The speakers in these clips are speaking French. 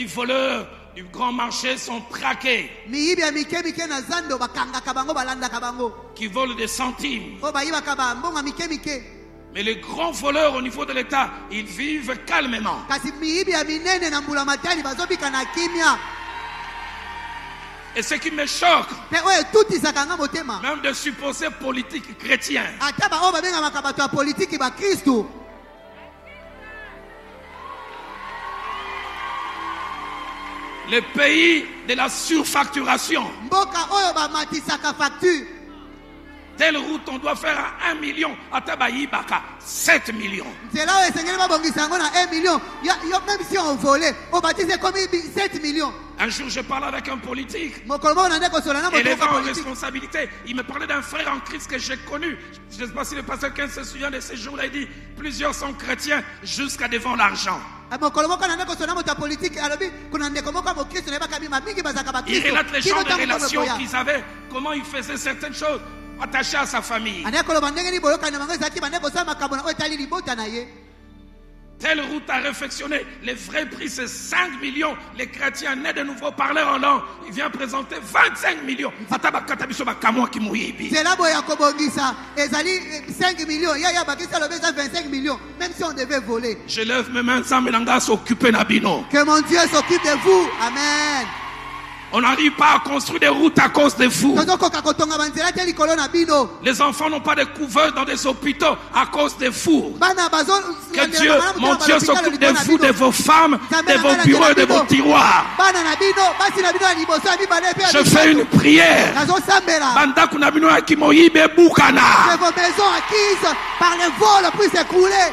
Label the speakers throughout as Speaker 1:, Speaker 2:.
Speaker 1: petits voleurs du grand marché sont traqués, qui volent des centimes. Mais les grands voleurs au niveau de l'État, ils vivent calmement. Et ce qui me choque, même de supposés politiques chrétiens, le pays de la surfacturation. Telle route, on doit faire à 1 million. À Tabaïbaka, 7 millions.
Speaker 2: Même si on volait, on bâtissait comme 7 millions.
Speaker 1: Un jour, je parlais avec un politique. Et les gens en responsabilité, il me parlait d'un frère en Christ que j'ai connu. Je ne sais pas si le pasteur 15 se souvient de ces jours-là. Il dit, plusieurs sont chrétiens jusqu'à devant l'argent. Il relate les gens de relations qu'ils avaient, comment ils faisaient certaines choses attachées à sa famille. Telle route à réfectionner. Le vrai prix, c'est 5 millions. Les chrétiens nés de nouveau parleurs en langue, il vient présenter 25 millions. C'est là il y a 25 millions. Même si on devait voler. Je lève mes mains sans me s'occuper d'Abino.
Speaker 2: Que mon Dieu s'occupe de vous. Amen.
Speaker 1: On n'arrive pas à construire des routes à cause de vous. Les enfants n'ont pas de couverts dans des hôpitaux à cause de vous. Que Dieu, mon Dieu, s'occupe de vous, de vos femmes, de vos bureaux et de vos tiroirs. Je fais une prière.
Speaker 2: De vos maisons acquises par les vols puissent s'écrouler.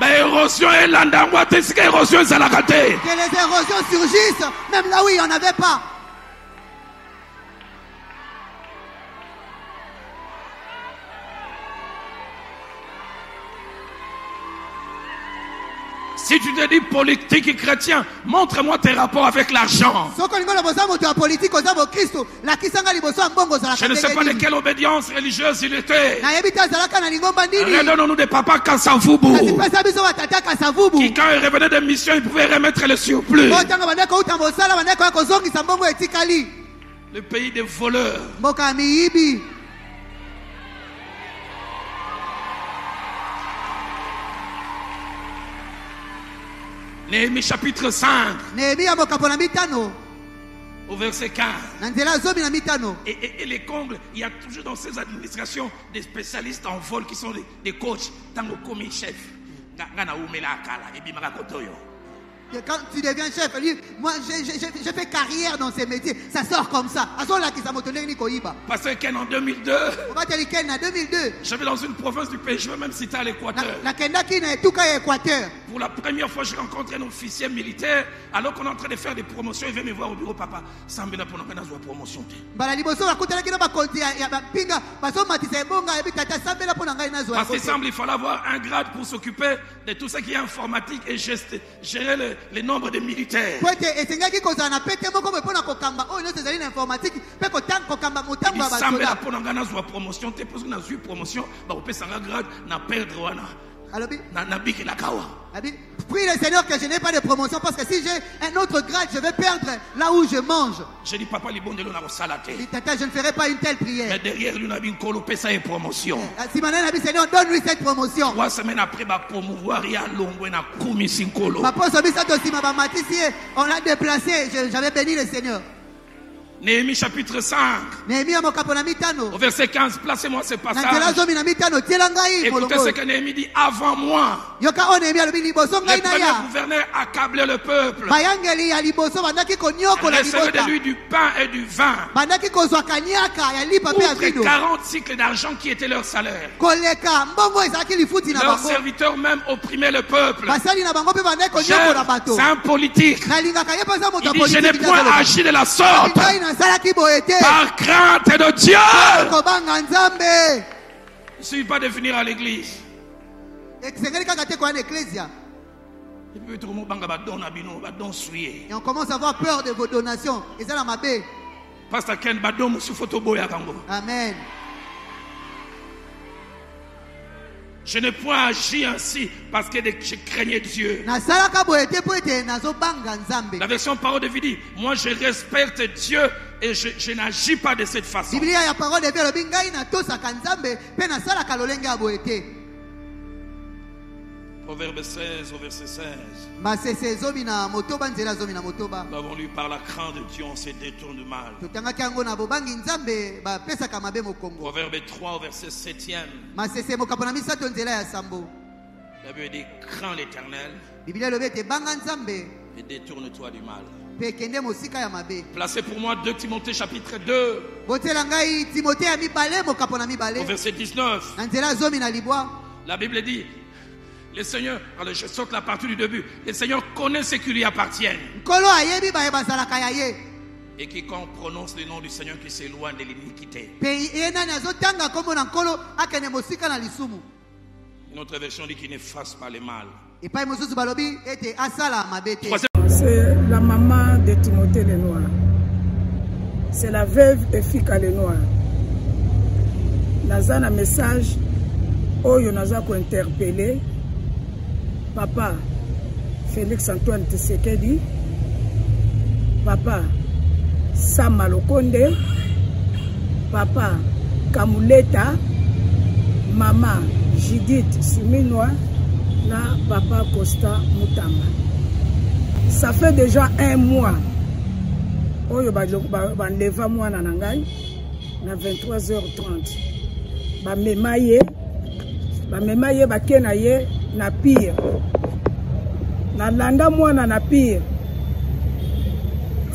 Speaker 1: Que les érosions
Speaker 2: surgissent, même là où il n'y en avait pas.
Speaker 1: Si tu te dis politique et chrétien, montre-moi tes rapports avec l'argent. Je ne sais pas de quelle obédience religieuse il était. Redonnons-nous des papas Kassavubu. Qui quand il revenait de mission, il pouvait remettre le surplus. Le pays des voleurs. Néhémie chapitre 5. Au verset 15. Et les combles, il y a toujours dans ces administrations des spécialistes en vol qui sont des coachs. Tango commis chef.
Speaker 2: Quand tu deviens chef, moi j'ai fait carrière dans ces métiers. Ça sort comme ça.
Speaker 1: Parce que en 2002, j'avais dans une province du pays, je veux même citer à l'Équateur. Pour la première fois, j'ai rencontré un officier militaire. Alors qu'on est en train de faire des promotions, il veut me voir au bureau, papa. Sambela pour nous faire promotion. Parce qu'il semble qu'il fallait avoir un grade pour s'occuper de tout ce qui est informatique et gérer le nombre de militaires. Il sambela pour nous faire promotion. Tu peux nous faire promotion, on peut s'en grade, na perdre
Speaker 2: prie le Seigneur que je n'ai pas de promotion parce que si j'ai un autre grade, je vais perdre là où je mange.
Speaker 1: Je dis papa, je
Speaker 2: ne ferai pas une telle prière.
Speaker 1: Mais derrière lui, on a une promotion.
Speaker 2: Si Seigneur, donne-lui cette promotion.
Speaker 1: 3 semaines après, promouvoir, il y a
Speaker 2: on l'a déplacé, j'avais béni le Seigneur.
Speaker 1: Néhémie chapitre 5. Au verset 15, placez-moi ce passage. Écoutez ce que Néhémie dit avant moi. Le premier gouverneur accablait le peuple. Recevait de lui du pain et du vin. Outre 40 cycles d'argent qui était leur salaire. Leurs serviteurs même opprimaient le peuple. C'est un politique. Il dit, je n'ai point agi de la sorte. Par crainte de Dieu. Il ne suffit pas de venir à l'église.
Speaker 2: Et on commence à avoir peur de vos donations. Et ça,
Speaker 1: Pasteur Ken,
Speaker 2: Amen.
Speaker 1: Je n'ai point agi ainsi parce que je craignais Dieu. La version parole de vie dit, moi je respecte Dieu et je n'agis pas de cette façon. Proverbe 16 au verset 16. Nous avons lu par la crainte de Dieu, on se détourne du mal. Proverbe 3 au verset 7e. La Bible dit, crains l'Éternel et détourne-toi du mal. Placez pour moi 2 Timothée chapitre 2 au verset 19. La Bible dit, le Seigneur, alors je saute la partie du début, le Seigneur connaît ce qui lui appartiennent. Et quiconque prononce le nom du Seigneur qui s'éloigne de l'iniquité. Une autre version dit qu'il n'efface pas le mal.
Speaker 3: C'est la maman de Timothée Lenoir. C'est la veuve de Fika Lenoir. Dans un message, où on a interpellé Papa Félix Antoine Tshisekedi, Papa Sam Malokonde, Papa Kamuleta, Maman Judith Suminwa, na Papa Costa Mutamba. Ça fait déjà 1 mois. Oyo ba leva moi na nangai na 23h30. Ba memaye ba kenaye na pire. Na landa mwana na pire.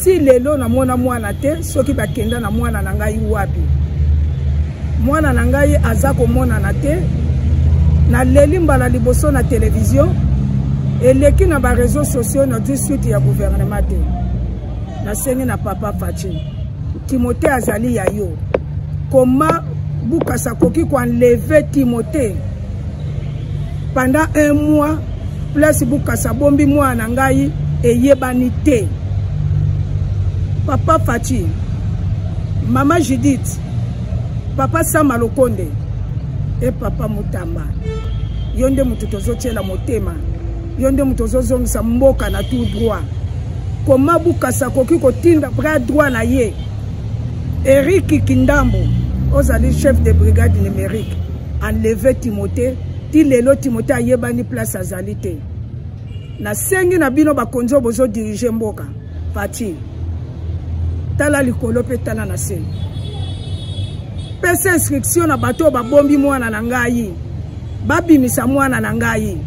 Speaker 3: Ti lelo na mona mwana te soki ba kenda na mwana na ngai wapi. Mwana na ngai azako mona na te. Na leli mbala liboso na télévision eleki na ba réseaux sociaux na suite ya gouvernement te. Na sengi na papa Fachi Timothée azali ya yo. Comment Bukasa koki ko enlever Timothée pendant 1 mois plus Bukasa bombi mwana ngai eyebani te. Papa Fachi, Maman Judith, Papa Sam Malokonde et Papa Mutamba. Yonde mututozo tchela motema. Yonde mutozo zongisa mboka na tout droit. Comment Bukasa koki kotinda bras droit na ye. Eric Kindambo, ozali chef de brigade numérique, enlevé Timothée, ti lelo Timothée ayebani place azalité. Na sengi na bino bakonzo bozo diriger mboka. Pati. Tala likolo pe tala na sengi. Pese inscription na bato ba bombi mwana na ngai. Babimisa mwana na ngai.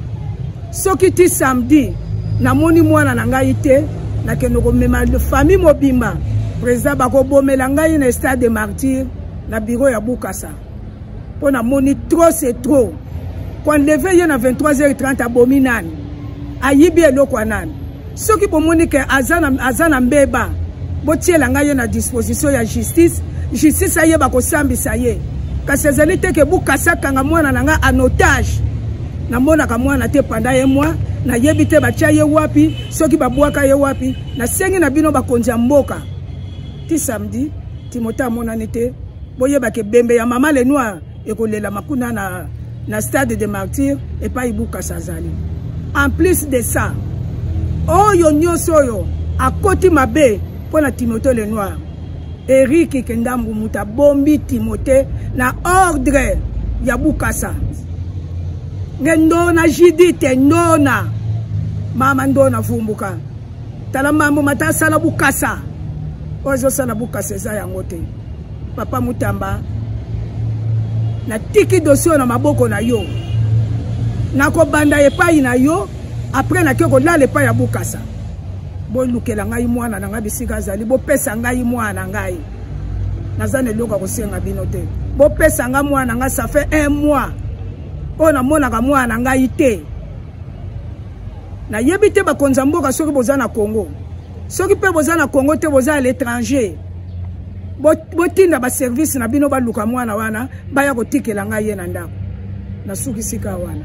Speaker 3: Soki ti samedi na moni mwana na ngai te na kenoko mema famille mobimba. Président bako bomela ngai na stade de martyr na bureau ya Bukasa. Pona moni trop c'est trop. Quand levé y na 23h30 a bomi nani. Ayibi eloko nani. Soki bomoni ke azana mbeba. Botiela ngai na disposition ya justice. Justice aye bako sambisa ye. Kasi ezali te ke Bukasa kanga mwana nanga en otage. Na mona ka mwana te pendant 1 mois na yebi te batia ye wapi soki babwaka ye wapi na sengi na bino bakonzi mboka. Ti samedi Timothée amonani te boyeba ke bembe ya Maman Lenoir ekolela makuna na stade de martyr et pas Bukasa azali. En plus de ça, oyo nyonso oyo akoti mabe pona Timothée Lenoir. Eric Kindambu muta bombi Timothée na ordre ya Bukasa. Ngendona Judith ndona mama ndona vumbuka. Tala mambo matasa la Bukasa. Ozo sana Bukasa eza yango te. Papa Mutamba na tiki dossier na maboko na yo. Nako banda epai na yo après na keko la epai ya Bukasa. Bo lukela ngai mwana na ngai bisika zali bo pesa ngai mwana ngai. Nazane loka kosenga bino te. Bo pesa ngai mwana ngai ça fait 1 mois. Ona mona ka mwana ngai te. Na yebite ba konza mboka soki boza na Congo. Soki pe boza na Congo te boza à l'étranger. Botinda ba service na bino ba luka mwana wana baya kotikela ngai ye na ndako. Na suki sika wana.